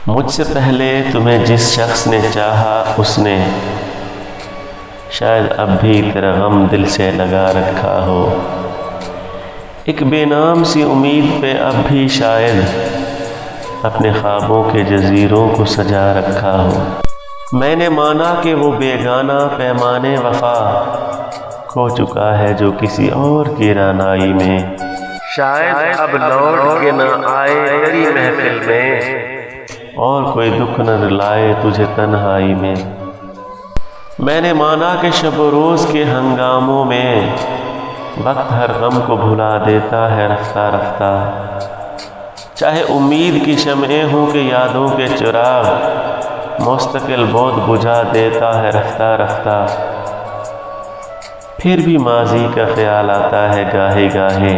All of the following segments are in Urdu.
مجھ سے پہلے تمہیں جس شخص نے چاہا اس نے شاید اب بھی تیرا غم دل سے لگا رکھا ہو۔ ایک بے نام سی امید پہ اب بھی شاید اپنے خوابوں کے جزیروں کو سجا رکھا ہو۔ میں نے مانا کہ وہ بیگانہ پیمانے وفا کھو چکا ہے جو کسی اور کی رعنائی میں، شاید اب لوٹ کے نہ آئے تیری محفل میں، اور کوئی دکھ نہ رلائے تجھے تنہائی میں۔ میں نے مانا کہ شب و روز کے ہنگاموں میں وقت ہر غم کو بھلا دیتا ہے رفتہ رفتہ، چاہے امید کی شمعیں ہوں کہ یادوں کے چراغ مستقل بہت بجھا دیتا ہے رفتہ رفتہ۔ پھر بھی ماضی کا خیال آتا ہے گاہے گاہے،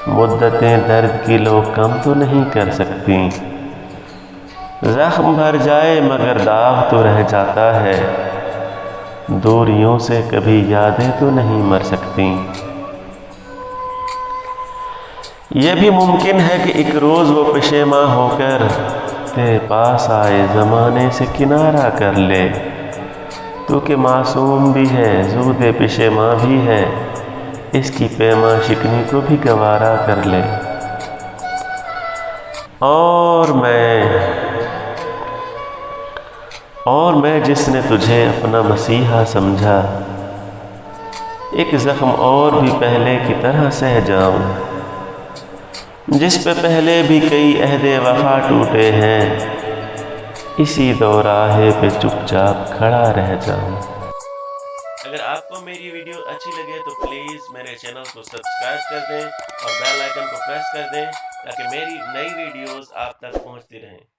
مدتیں درد کی لوگ کم تو نہیں کر سکتی، زخم بھر جائے مگر داغ تو رہ جاتا ہے، دوریوں سے کبھی یادیں تو نہیں مر سکتی۔ یہ بھی ممکن ہے کہ ایک روز وہ پشیماں ہو کر تیرے پاس آئے، زمانے سے کنارہ کر لے، تو کہ معصوم بھی ہے زود پشیماں بھی ہے، اس کی پیما شکنی کو بھی گوارا کر لے۔ اور میں جس نے تجھے اپنا مسیحا سمجھا، ایک زخم اور بھی پہلے کی طرح سہ جاؤں، جس پہ پہلے بھی کئی عہد وفا ٹوٹے ہیں، اسی دوراہے پہ چپ چاپ کھڑا رہ جاؤں۔ اگر آپ کو میری ویڈیو اچھی لگے تو پلیز میرے چینل کو سبسکرائب کر دیں اور بیل آئیکن کو پریس کر دیں تاکہ میری نئی ویڈیوز آپ تک پہنچتی رہیں۔